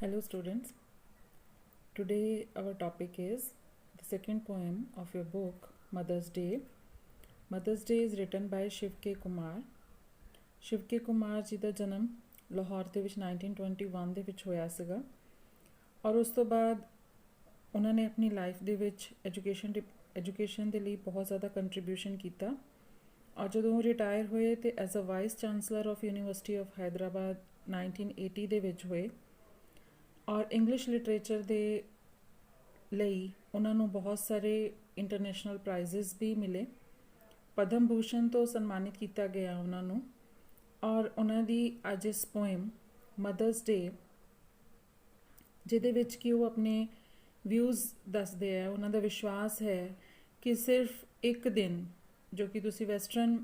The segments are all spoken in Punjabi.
Hello students, today our topic is the second poem of your book Mother's Day. Mother's Day is written by Shiv K. Kumar. Shiv K. Kumar ਜੀ ਦਾ ਜਨਮ ਲਾਹੌਰ ਦੇ ਵਿੱਚ 1921 ਦੇ ਵਿੱਚ ਹੋਇਆ ਸੀਗਾ ਔਰ ਉਸ ਤੋਂ ਬਾਅਦ ਉਹਨਾਂ ਨੇ ਆਪਣੀ ਲਾਈਫ ਦੇ ਵਿੱਚ ਐਜੂਕੇਸ਼ਨ ਦੇ ਲਈ ਬਹੁਤ ਜ਼ਿਆਦਾ ਕੰਟਰੀਬਿਊਸ਼ਨ ਕੀਤਾ ਔਰ ਜਦੋਂ ਉਹ ਰਿਟਾਇਰ ਹੋਏ ਤੇ as a vice chancellor of university of Hyderabad 1980 ਦੇ ਵਿੱਚ ਹੋਏ ਔਰ ਇੰਗਲਿਸ਼ ਲਿਟਰੇਚਰ ਦੇ ਲਈ ਉਹਨਾਂ ਨੂੰ ਬਹੁਤ ਸਾਰੇ ਇੰਟਰਨੈਸ਼ਨਲ ਪ੍ਰਾਈਜ਼ਸ ਵੀ ਮਿਲੇ। ਪਦਮ ਭੂਸ਼ਣ ਤੋਂ ਸਨਮਾਨਿਤ ਕੀਤਾ ਗਿਆ ਉਹਨਾਂ ਨੂੰ ਔਰ ਉਹਨਾਂ ਦੀ ਅੱਜ ਇਸ ਪੋਇਮ ਮਦਰਸ ਡੇ ਜਿਹਦੇ ਵਿੱਚ ਕਿ ਉਹ ਆਪਣੇ ਵਿਊਜ਼ ਦੱਸਦੇ ਆ, ਉਹਨਾਂ ਦਾ ਵਿਸ਼ਵਾਸ ਹੈ ਕਿ ਸਿਰਫ ਇੱਕ ਦਿਨ ਜੋ ਕਿ ਤੁਸੀਂ ਵੈਸਟਰਨ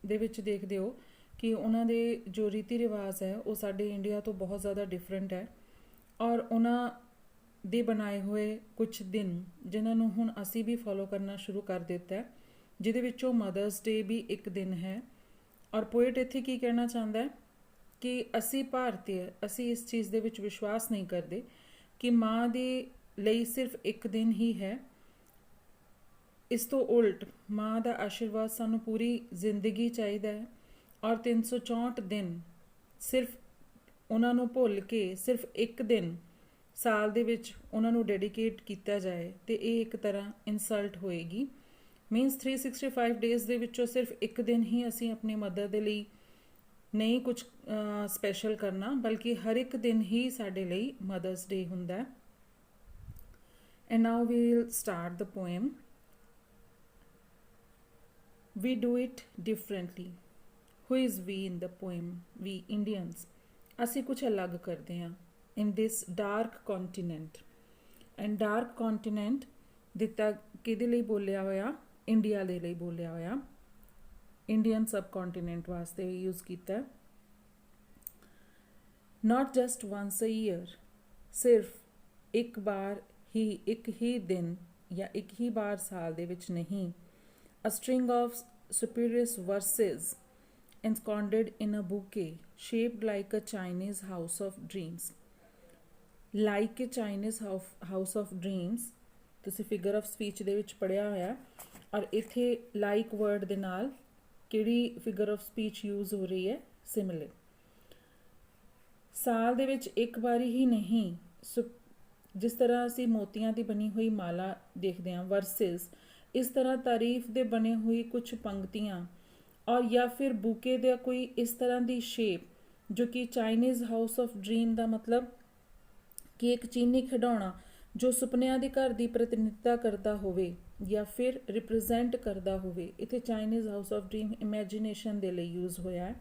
ਦੇ ਵਿੱਚ ਦੇਖਦੇ ਹੋ ਕਿ ਉਹਨਾਂ ਦੇ ਜੋ ਰੀਤੀ ਰਿਵਾਜ ਹੈ ਉਹ ਸਾਡੇ ਇੰਡੀਆ ਤੋਂ ਬਹੁਤ ਜ਼ਿਆਦਾ ਡਿਫਰੈਂਟ ਹੈ ਔਰ ਉਹਨਾਂ ਦੇ ਬਣਾਏ ਹੋਏ ਕੁਝ ਦਿਨ ਜਿਨ੍ਹਾਂ ਨੂੰ ਹੁਣ ਅਸੀਂ ਵੀ ਫੋਲੋ ਕਰਨਾ ਸ਼ੁਰੂ ਕਰ ਦਿੱਤਾ ਹੈ, ਜਿਹਦੇ ਵਿੱਚੋਂ ਮਦਰਸ ਡੇ ਵੀ ਇੱਕ ਦਿਨ ਹੈ। ਔਰ ਪੋਇਟ ਇੱਥੇ ਕੀ ਕਹਿਣਾ ਚਾਹੁੰਦਾ ਹੈ ਕਿ ਅਸੀਂ ਭਾਰਤੀ ਅਸੀਂ ਇਸ ਚੀਜ਼ ਦੇ ਵਿੱਚ ਵਿਸ਼ਵਾਸ ਨਹੀਂ ਕਰਦੇ ਕਿ ਮਾਂ ਦੇ ਲਈ ਸਿਰਫ ਇੱਕ ਦਿਨ ਹੀ ਹੈ। ਇਸ ਤੋਂ ਉਲਟ ਮਾਂ ਦਾ ਆਸ਼ੀਰਵਾਦ ਸਾਨੂੰ ਪੂਰੀ ਜ਼ਿੰਦਗੀ ਚਾਹੀਦਾ ਹੈ ਔਰ 364 ਦਿਨ ਸਿਰਫ ਉਹਨਾਂ ਨੂੰ ਭੁੱਲ ਕੇ ਸਿਰਫ ਇੱਕ ਦਿਨ ਸਾਲ ਦੇ ਵਿੱਚ ਉਹਨਾਂ ਨੂੰ ਡੈਡੀਕੇਟ ਕੀਤਾ ਜਾਏ ਤੇ ਇਹ ਇੱਕ ਤਰ੍ਹਾਂ ਇਨਸਲਟ ਹੋਏਗੀ। ਮੀਨਸ 365 ਡੇਜ਼ ਦੇ ਵਿੱਚੋਂ ਸਿਰਫ ਇੱਕ ਦਿਨ ਹੀ ਅਸੀਂ ਆਪਣੀ ਮਦਰ ਦੇ ਲਈ ਨਹੀਂ ਕੁਝ ਸਪੈਸ਼ਲ ਕਰਨਾ, ਬਲਕਿ ਹਰ ਇੱਕ ਦਿਨ ਹੀ ਸਾਡੇ ਲਈ ਮਦਰਸ ਡੇ ਹੁੰਦਾ ਹੈ। And now we will start the poem. We do it differently. Who is we in the poem? We Indians. ਅਸੀਂ ਕੁਝ ਅਲੱਗ ਕਰਦੇ ਹਾਂ in this dark continent. And dark continent ਦਿੱਤਾ ਕਿਹਦੇ ਲਈ ਬੋਲਿਆ ਹੋਇਆ? ਇੰਡੀਆ ਦੇ ਲਈ ਬੋਲਿਆ ਹੋਇਆ, ਇੰਡੀਅਨ ਸਬ ਕੰਟੀਨੈਂਟ ਵਾਸਤੇ ਯੂਜ਼ ਕੀਤਾ। Not just once a year, ਸਿਰਫ ਇੱਕ ਵਾਰ ਹੀ, ਇੱਕ ਹੀ ਦਿਨ ਜਾਂ ਇੱਕ ਹੀ ਵਾਰ ਸਾਲ ਦੇ ਵਿੱਚ ਨਹੀਂ। A string of spurious verses ensconced in a bouquet shaped like a Chinese house of dreams. Like a Chinese house of dreams, ਤੁਸੀਂ ਫਿਗਰ ਆਫ ਸਪੀਚ ਦੇ ਵਿੱਚ ਪੜ੍ਹਿਆ ਹੋਇਆ ਔਰ ਇੱਥੇ ਲਾਈਕ ਵਰਡ ਦੇ ਨਾਲ ਕਿਹੜੀ ਫਿਗਰ ਆਫ ਸਪੀਚ ਯੂਜ਼ ਹੋ ਰਹੀ ਹੈ? ਸਿਮਿਲਰ। ਸਾਲ ਦੇ ਵਿੱਚ ਇੱਕ ਵਾਰੀ ਹੀ ਨਹੀਂ, ਜਿਸ ਤਰ੍ਹਾਂ ਅਸੀਂ ਮੋਤੀਆਂ ਦੀ ਬਣੀ ਹੋਈ ਮਾਲਾ ਦੇਖਦੇ ਹਾਂ ਵਰਸਿਸ, ਇਸ ਤਰ੍ਹਾਂ ਤਾਰੀਫ ਦੇ ਬਣੇ ਹੋਈ ਕੁਝ ਪੰਕਤੀਆਂ ਔਰ ਜਾਂ ਫਿਰ ਬੂਕੇ ਦਾ ਕੋਈ ਇਸ ਤਰ੍ਹਾਂ ਦੀ ਸ਼ੇਪ ਜੋ ਕਿ ਚਾਈਨੀਜ਼ ਹਾਊਸ ਆਫ ਡ੍ਰੀਮ ਦਾ ਮਤਲਬ ਕਿ ਇੱਕ ਚੀਨੀ ਖਿਡੌਣਾ ਜੋ ਸੁਪਨਿਆਂ ਦੇ ਘਰ ਦੀ ਪ੍ਰਤੀਨਿਧਤਾ ਕਰਦਾ ਹੋਵੇ ਜਾਂ ਫਿਰ ਰਿਪਰੈਜ਼ੈਂਟ ਕਰਦਾ ਹੋਵੇ। ਇੱਥੇ Chinese house of dream imagination ਦੇ ਲਈ ਯੂਜ਼ ਹੋਇਆ ਹੈ।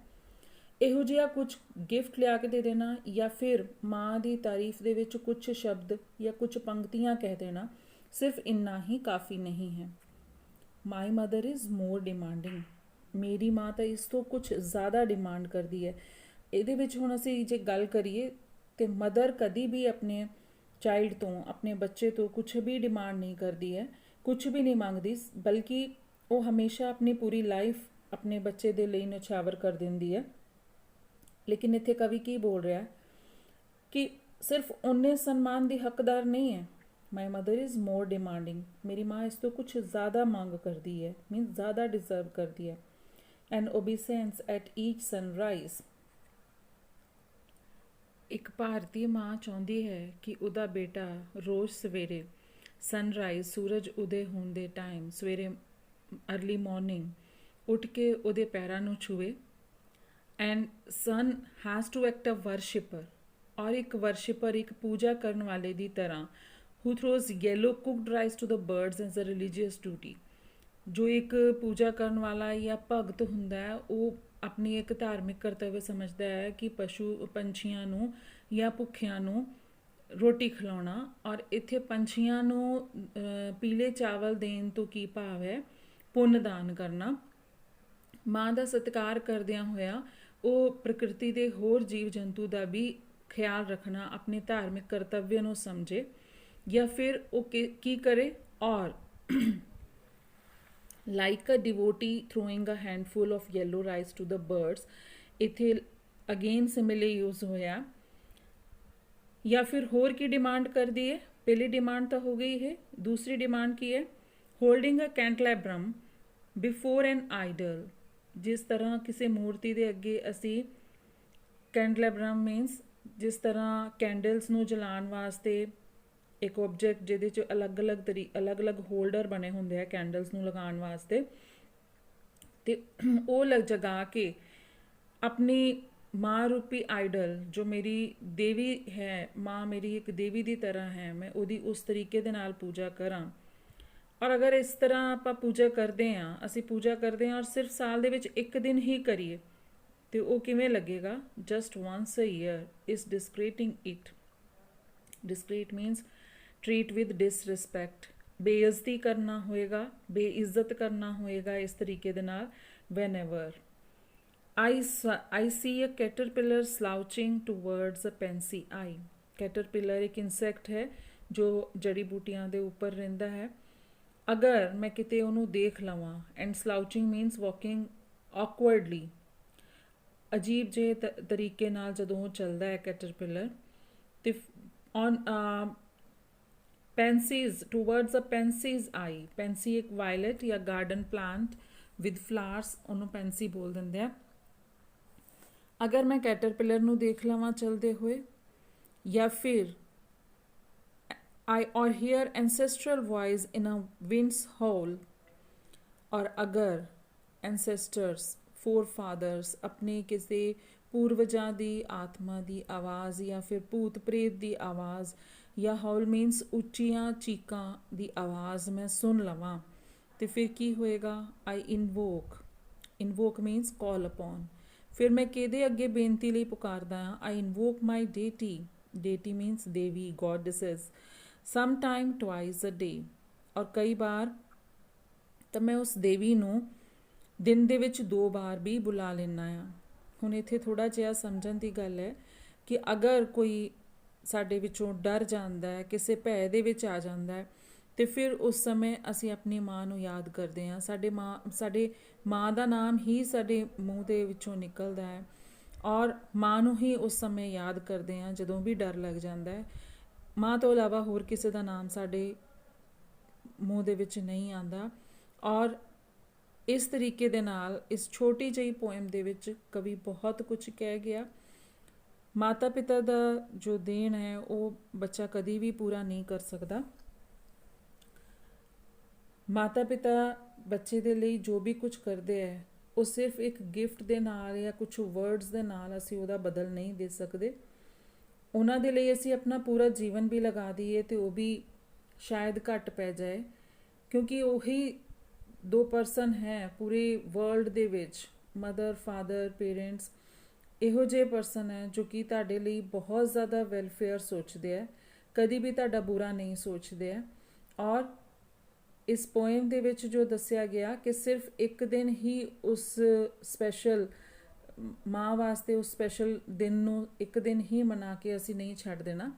ਇਹੋ ਜਿਹਾ ਕੁਝ ਗਿਫਟ ਲਿਆ ਕੇ ਦੇ ਦੇਣਾ ਜਾਂ ਫਿਰ ਮਾਂ ਦੀ ਤਾਰੀਫ ਦੇ ਵਿੱਚ ਕੁਝ ਸ਼ਬਦ ਜਾਂ ਕੁਝ ਪੰਕਤੀਆਂ ਕਹਿ ਦੇਣਾ, ਸਿਰਫ ਇੰਨਾ ਹੀ ਕਾਫੀ ਨਹੀਂ ਹੈ। My mother is more demanding. ਮੇਰੀ ਮਾਂ ਤਾਂ ਇਸ ਤੋਂ ਕੁਝ ਜ਼ਿਆਦਾ ਡਿਮਾਂਡ ਕਰਦੀ ਹੈ। ਇਹਦੇ ਵਿੱਚ ਹੁਣ ਅਸੀਂ ਜੇ ਗੱਲ ਕਰੀਏ ਤੇ ਮਦਰ ਕਦੀ ਵੀ ਆਪਣੇ ਚਾਈਲਡ ਤੋਂ, ਆਪਣੇ ਬੱਚੇ ਤੋਂ ਕੁਝ ਵੀ ਡਿਮਾਂਡ ਨਹੀਂ ਕਰਦੀ ਹੈ, ਕੁਝ ਵੀ ਨਹੀਂ ਮੰਗਦੀ, ਬਲਕਿ ਉਹ ਹਮੇਸ਼ਾ ਆਪਣੀ ਪੂਰੀ ਲਾਈਫ ਆਪਣੇ ਬੱਚੇ ਦੇ ਲਈ ਨਿਛਾਵਰ ਕਰ ਦਿੰਦੀ ਹੈ। ਲੇਕਿਨ ਇੱਥੇ ਕਵੀ ਕੀ ਬੋਲ ਰਿਹਾ ਕਿ ਸਿਰਫ ਉਹਨੇ ਸਨਮਾਨ ਦੀ ਹੱਕਦਾਰ ਨਹੀਂ ਹੈ। My mother is more demanding. ਮੇਰੀ ਮਾਂ ਇਸ ਤੋਂ ਕੁਝ ਜ਼ਿਆਦਾ ਮੰਗ ਕਰਦੀ ਹੈ, ਮੀਨਸ ਜ਼ਿਆਦਾ ਡਿਜ਼ਰਵ ਕਰਦੀ ਹੈ। And obeisance at each sunrise. ਇੱਕ ਭਾਰਤੀ ਮਾਂ ਚਾਹੁੰਦੀ ਹੈ ਕਿ ਉਹਦਾ ਬੇਟਾ ਰੋਜ਼ ਸਵੇਰੇ ਸਨਰਾਈਜ਼, ਸੂਰਜ ਉਦੇ ਹੋਣ ਦੇ ਟਾਈਮ, ਸਵੇਰੇ ਅਰਲੀ ਮਾਰਨਿੰਗ ਉੱਠ ਕੇ ਉਹਦੇ ਪੈਰਾਂ ਨੂੰ ਛੂਏ। And son has to act a worshipper, ਔਰ ਇੱਕ ਵਰਸ਼ਿਪਰ, ਇੱਕ ਪੂਜਾ ਕਰਨ ਵਾਲੇ ਦੀ ਤਰ੍ਹਾਂ, who throws yellow cooked rice to the birds as a religious duty. ਜੋ ਇੱਕ ਪੂਜਾ ਕਰਨ ਵਾਲਾ ਜਾਂ ਭਗਤ ਹੁੰਦਾ ਹੈ ਉਹ ਆਪਣੀ ਇੱਕ ਧਾਰਮਿਕ ਕਰਤੱਵ ਸਮਝਦਾ ਹੈ ਕਿ ਪੰਛੀਆਂ ਨੂੰ ਜਾਂ ਭੁੱਖਿਆਂ ਨੂੰ ਰੋਟੀ ਖਿਲਾਉਣਾ। ਔਰ ਇੱਥੇ ਪੰਛੀਆਂ ਨੂੰ ਪੀਲੇ ਚਾਵਲ ਦੇਣ ਤੋਂ ਕੀ ਭਾਵ ਹੈ? ਪੁੰਨ ਦਾਨ ਕਰਨਾ। ਮਾਂ ਦਾ ਸਤਿਕਾਰ ਕਰਦਿਆਂ ਹੋਇਆ ਉਹ ਪ੍ਰਕਿਰਤੀ ਦੇ ਹੋਰ ਜੀਵ ਜੰਤੂ ਦਾ ਵੀ ਖਿਆਲ ਰੱਖਣਾ ਆਪਣੇ ਧਾਰਮਿਕ ਕਰਤੱਵ ਨੂੰ ਸਮਝੇ ਜਾਂ ਫਿਰ ਉਹ ਕੀ ਕਰੇ। ਔਰ like a devotee throwing a handful of yellow rice to the birds, ਇੱਥੇ ਅਗੇਨ ਸਿਮਿਲੇ ਯੂਜ਼ ਹੋਇਆ या फिर होर की डिमांड कर दी है। पहली डिमांड तो हो गई है, दूसरी डिमांड की है holding a candelabrum before an idol. जिस तरह किसी मूर्ति ਦੇ ਅੱਗੇ ਅਸੀਂ ਕੈਂਡਲੈਬਰਮ ਮੀਨਸ ਜਿਸ ਤਰ੍ਹਾਂ ਕੈਂਡਲਸ ਨੂੰ ਜਲਾਉਣ ਵਾਸਤੇ ਇੱਕ ਆਬਜੈਕਟ ਜਿਹਦੇ 'ਚ ਅਲੱਗ-ਅਲੱਗ ਹੋਲਡਰ ਬਣੇ ਹੁੰਦੇ ਆ ਕੈਂਡਲਸ ਨੂੰ ਲਗਾਉਣ ਵਾਸਤੇ, ਤੇ ਉਹ ਜਗਾ ਕੇ ਆਪਣੀ ਮਾਂ ਰੂਪੀ ਆਈਡਲ ਜੋ ਮੇਰੀ ਦੇਵੀ ਹੈ, ਮਾਂ ਮੇਰੀ ਇੱਕ ਦੇਵੀ ਦੀ ਤਰ੍ਹਾਂ ਹੈ, ਮੈਂ ਉਹਦੀ ਉਸ ਤਰੀਕੇ ਦੇ ਨਾਲ ਪੂਜਾ ਕਰਾਂ। ਔਰ ਅਗਰ ਇਸ ਤਰ੍ਹਾਂ ਆਪਾਂ ਪੂਜਾ ਕਰਦੇ ਹਾਂ, ਅਸੀਂ ਪੂਜਾ ਕਰਦੇ ਹਾਂ ਔਰ ਸਿਰਫ ਸਾਲ ਦੇ ਵਿੱਚ ਇੱਕ ਦਿਨ ਹੀ ਕਰੀਏ, ਤੇ ਉਹ ਕਿਵੇਂ ਲੱਗੇਗਾ? Just once a year is desecrating it. Desecrate means treat with disrespect, ਬੇਇੱਜ਼ਤੀ ਕਰਨਾ ਹੋਏਗਾ, ਬੇਇੱਜ਼ਤ ਕਰਨਾ ਹੋਏਗਾ ਇਸ ਤਰੀਕੇ ਦੇ ਨਾਲ। Whenever I see a caterpillar slouching towards a pansy eye। caterpillar एक इंसैक्ट है जो जड़ी बूटियां दे ऊपर रहिंदा है। अगर मैं किते उन्हों देख लवां, and slouching means walking awkwardly, अजीब जे तरीके नाल जदों चलदा है caterpillar, ते on pansies towards a pansy's eye। pansy एक violet या garden plant with flowers, ਉਹਨੂੰ pansy बोल ਦਿੰਦੇ ਆ। अगर मैं कैटरपिलर ਨੂੰ ਦੇਖ ਲਵਾਂ ਚਲਦੇ ਹੋਏ, ਜਾਂ ਫਿਰ I or hear ancestral voice in a wind's howl, और अगर ancestors forefathers अपने किसी पूर्वजां दी आत्मा दी आवाज़ या फिर भूत प्रेत दी आवाज़ या हाउल मीन्स उच्चियां चीकां दी आवाज़ मैं सुन लवां, तो फिर की होएगा? I invoke means call upon. फिर मैं किहदे अगे बेनती लई पुकारदा हां? I invoke my deity means देवी, goddesses, some time twice a day, और कई बार तो मैं उस देवी ਨੂੰ ਦਿਨ ਦੇ ਵਿੱਚ 2 ਵਾਰ ਵੀ ਬੁਲਾ ਲੈਣਾ ਆ। ਹੁਣ ਇੱਥੇ ਥੋੜਾ ਜਿਹਾ ਸਮਝਣ ਦੀ ਗੱਲ ਹੈ ਕਿ ਅਗਰ ਕੋਈ ਸਾਡੇ ਵਿੱਚੋਂ ਡਰ ਜਾਂਦਾ ਹੈ, ਕਿਸੇ ਭੈ ਦੇ ਵਿੱਚ ਆ ਜਾਂਦਾ ਹੈ, ਤੇ ਫਿਰ ਉਸ ਸਮੇਂ ਅਸੀਂ ਆਪਣੀ ਮਾਂ ਨੂੰ ਯਾਦ ਕਰਦੇ ਹਾਂ। ਸਾਡੇ ਮਾਂ ਦਾ ਨਾਮ ਹੀ ਸਾਡੇ ਮੂੰਹ ਦੇ ਵਿੱਚੋਂ ਨਿਕਲਦਾ ਹੈ, ਔਰ ਮਾਂ ਨੂੰ ਹੀ ਉਸ ਸਮੇਂ ਯਾਦ ਕਰਦੇ ਹਾਂ ਜਦੋਂ ਵੀ ਡਰ ਲੱਗ ਜਾਂਦਾ ਹੈ। ਮਾਂ ਤੋਂ ਇਲਾਵਾ ਹੋਰ ਕਿਸੇ ਦਾ ਨਾਮ ਸਾਡੇ ਮੂੰਹ ਦੇ ਵਿੱਚ ਨਹੀਂ ਆਉਂਦਾ। ਔਰ ਇਸ ਤਰੀਕੇ ਦੇ ਨਾਲ ਇਸ ਛੋਟੀ ਜਿਹੀ ਪੋਇਮ ਦੇ ਵਿੱਚ ਕਵੀ ਬਹੁਤ ਕੁਝ ਕਹਿ ਗਿਆ। ਮਾਤਾ ਪਿਤਾ ਦਾ ਜੋ ਦੇਣ ਹੈ ਉਹ ਬੱਚਾ ਕਦੀ ਵੀ ਪੂਰਾ ਨਹੀਂ ਕਰ ਸਕਦਾ। ਮਾਤਾ ਪਿਤਾ ਬੱਚੇ ਦੇ ਲਈ ਜੋ ਵੀ ਕੁਝ ਕਰਦੇ ਹੈ ਉਹ ਸਿਰਫ ਇੱਕ ਗਿਫਟ ਦੇ ਨਾਲ ਜਾਂ ਕੁਝ ਵਰਡਸ ਦੇ ਨਾਲ ਅਸੀਂ ਉਹਦਾ ਬਦਲ ਨਹੀਂ ਦੇ ਸਕਦੇ। ਉਹਨਾਂ ਦੇ ਲਈ ਅਸੀਂ ਆਪਣਾ ਪੂਰਾ ਜੀਵਨ ਵੀ ਲਗਾ ਦਈਏ ਤੇ ਉਹ ਵੀ ਸ਼ਾਇਦ ਘੱਟ ਪੈ ਜਾਏ, ਕਿਉਂਕਿ ਉਹੀ 2 ਪਰਸਨ ਹੈ ਪੂਰੇ ਵਰਲਡ ਦੇ ਵਿੱਚ, ਮਦਰ, ਫਾਦਰ, ਪੇਰੈਂਟਸ, ਇਹੋ ਜਿਹੇ ਪਰਸਨ ਹੈ ਜੋ ਕਿ ਤੁਹਾਡੇ ਲਈ ਬਹੁਤ ਜ਼ਿਆਦਾ ਵੈਲਫੇਅਰ ਸੋਚਦੇ ਹੈ, ਕਦੀ ਵੀ ਤੁਹਾਡਾ ਬੁਰਾ ਨਹੀਂ ਸੋਚਦੇ ਹੈ। ਔਰ ਇਸ ਪੋਇਮ ਦੇ ਵਿੱਚ ਜੋ ਦੱਸਿਆ ਗਿਆ ਕਿ ਸਿਰਫ ਇੱਕ ਦਿਨ ਹੀ ਉਸ ਸਪੈਸ਼ਲ ਮਾਂ ਵਾਸਤੇ ਉਸ ਸਪੈਸ਼ਲ ਦਿਨ ਨੂੰ ਇੱਕ ਦਿਨ ਹੀ ਮਨਾ ਕੇ ਅਸੀਂ ਨਹੀਂ ਛੱਡ ਦੇਣਾ,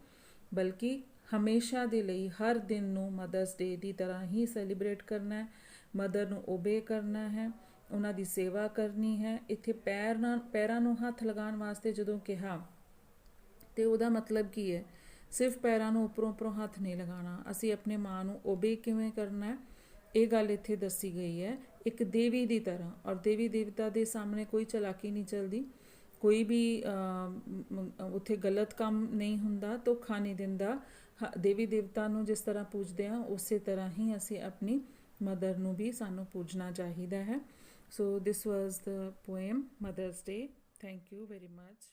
ਬਲਕਿ ਹਮੇਸ਼ਾ ਦੇ ਲਈ ਹਰ ਦਿਨ ਨੂੰ ਮਦਰਸ ਡੇ ਦੀ ਤਰ੍ਹਾਂ ਹੀ ਸੈਲੀਬ੍ਰੇਟ ਕਰਨਾ ਹੈ। ਮਦਰ ਨੂੰ ਓਬੇ ਕਰਨਾ ਹੈ, ਉਹਨਾਂ ਦੀ ਸੇਵਾ ਕਰਨੀ ਹੈ। ਇੱਥੇ ਪੈਰਾਂ ਨੂੰ ਹੱਥ ਲਗਾਉਣ ਵਾਸਤੇ ਜਦੋਂ ਕਿਹਾ ਤੇ ਉਹਦਾ ਮਤਲਬ ਕੀ ਹੈ? ਸਿਰਫ ਪੈਰਾਂ ਨੂੰ ਉੱਪਰੋਂ ਹੱਥ ਨਹੀਂ ਲਗਾਉਣਾ, ਅਸੀਂ ਆਪਣੀ ਮਾਂ ਨੂੰ ਓਬੇ ਕਿਵੇਂ ਕਰਨਾ ਹੈ ਇਹ ਗੱਲ ਇੱਥੇ ਦੱਸੀ ਗਈ ਹੈ, ਇੱਕ ਦੇਵੀ ਦੀ ਤਰ੍ਹਾਂ। ਔਰ ਦੇਵੀ ਦੇਵਤਾ ਦੇ ਸਾਹਮਣੇ ਕੋਈ ਚਲਾਕੀ ਨਹੀਂ ਚੱਲਦੀ, ਕੋਈ ਵੀ ਉੱਥੇ ਗਲਤ ਕੰਮ ਨਹੀਂ ਹੁੰਦਾ, ਧੋਖਾ ਨਹੀਂ ਦਿੰਦਾ। ਦੇਵੀ ਦੇਵਤਾ ਨੂੰ ਜਿਸ ਤਰ੍ਹਾਂ ਪੂਜਦੇ ਹਾਂ ਉਸੇ ਤਰ੍ਹਾਂ ਹੀ ਅਸੀਂ ਆਪਣੀ ਮਦਰ ਨੂੰ ਵੀ ਸਾਨੂੰ ਪੂਜਣਾ ਚਾਹੀਦਾ ਹੈ। So this was the poem mother's day. Thank you very much.